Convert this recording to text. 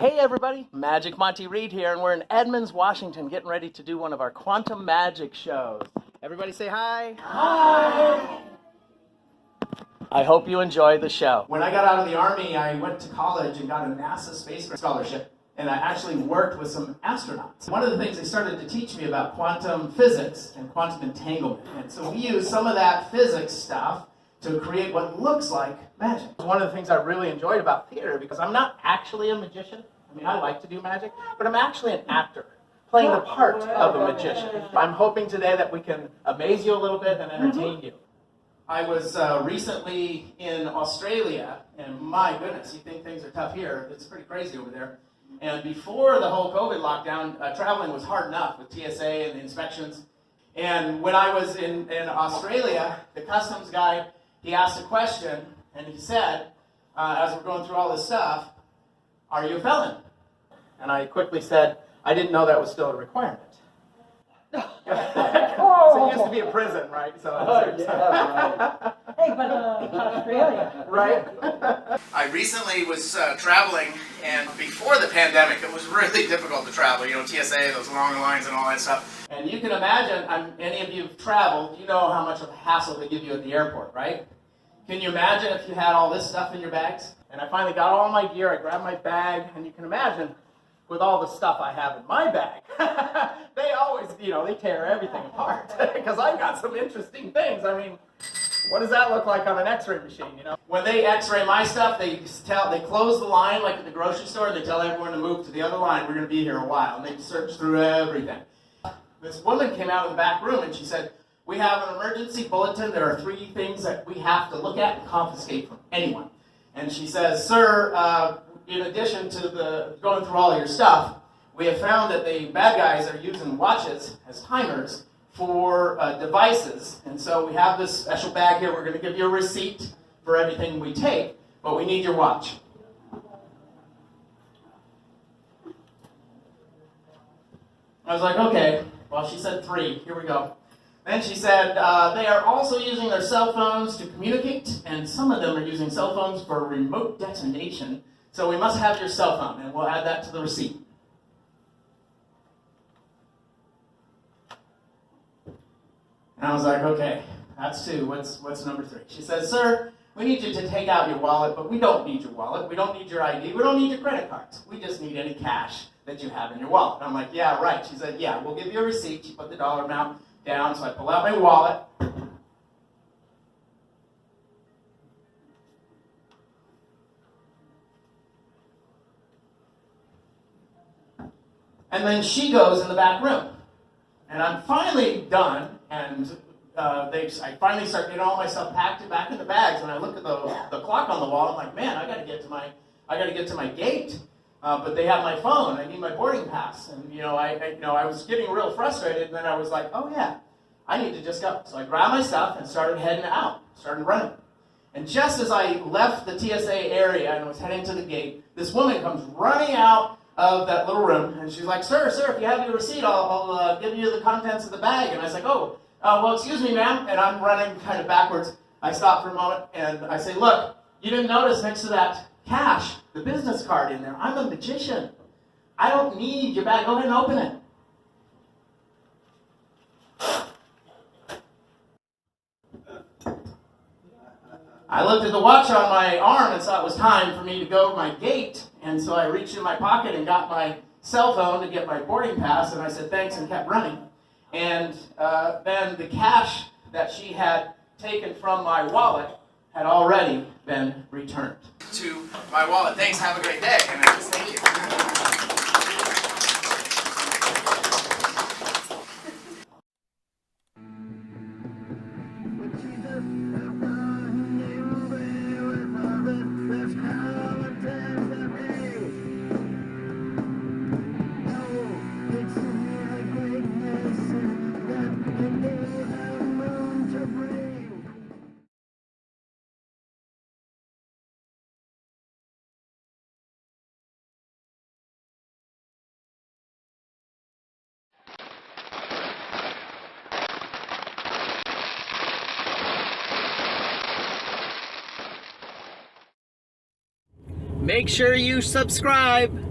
Hey everybody, Magic Monty Reed here, and we're in Edmonds, Washington, getting ready to do one of our quantum magic shows. Everybody say hi. Hi. I hope you enjoy the show. When I got out of the Army, I went to college and got a NASA space scholarship, and I actually worked with some astronauts. One of the things they started to teach me about quantum physics and quantum entanglement, and so we used some of that physics stuff to create what looks like magic. One of the things I really enjoyed about theater, because I'm not actually a magician. I mean, I like to do magic, but I'm actually an actor, playing the part of a magician. I'm hoping today that we can amaze you a little bit and entertain you. I was recently in Australia, and my goodness, you think things are tough here. It's pretty crazy over there. And before the whole COVID lockdown, traveling was hard enough with TSA and the inspections. And when I was in Australia, the customs guy, he asked a question, and he said, as we're going through all this stuff, "Are you a felon?" And I quickly said, I didn't know that was still a requirement. So it used to be a prison, right? So right. Hey, but Australia. Right? I recently was traveling, and before the pandemic, it was really difficult to travel. You know, TSA, those long lines and all that stuff. And you can imagine, any of you have traveled, you know how much of a hassle they give you at the airport, right? Can you imagine if you had all this stuff in your bags? And I finally got all my gear, I grabbed my bag, and you can imagine, with all the stuff I have in my bag, they always, they tear everything apart. Because I've got some interesting things. I mean, what does that look like on an x-ray machine, When they x-ray my stuff, they close the line like at the grocery store. They tell everyone to move to the other line. We're going to be here a while. And they search through everything. This woman came out of the back room and she said, "We have an emergency bulletin. There are 3 things that we have to look at and confiscate from anyone." And she says, "Sir, in addition to going through all of your stuff, we have found that the bad guys are using watches as timers for devices. And so we have this special bag here. We're going to give you a receipt for everything we take, but we need your watch." I was like, okay. Well, she said 3. Here we go. Then she said, they are also using their cell phones to communicate, and some of them are using cell phones for remote detonation. So we must have your cell phone, and we'll add that to the receipt. And I was like, okay, that's 2. What's number 3? She says, "Sir, we need you to take out your wallet, but we don't need your wallet. We don't need your ID. We don't need your credit cards. We just need any cash that you have in your wallet." And I'm like, "Yeah, right." She said, "Yeah, we'll give you a receipt." She put the dollar amount down, so I pull out my wallet. And then she goes in the back room. And I'm finally done, and I finally start getting all my stuff packed back in the bags, and I look at the clock on the wall. I'm like, man, I got to get to my gate. But they have my phone. I need my boarding pass. And I was getting real frustrated. And then I was like, oh yeah, I need to just go. So I grabbed my stuff and started heading out, started running. And just as I left the TSA area and was heading to the gate, this woman comes running out of that little room, and she's like, sir, if you have your receipt, I'll give you the contents of the bag. And I was like, well, excuse me, ma'am. And I'm running kind of backwards. I stop for a moment, and I say, look, you didn't notice next to that cash, the business card in there. I'm a magician. I don't need your bag. Go ahead and open it. I looked at the watch on my arm and saw it was time for me to go to my gate. And so I reached in my pocket and got my cell phone to get my boarding pass. And I said thanks and kept running. And then the cash that she had taken from my wallet had already been returned to my wallet. Thanks, have a great day. And I just thank you. Make sure you subscribe.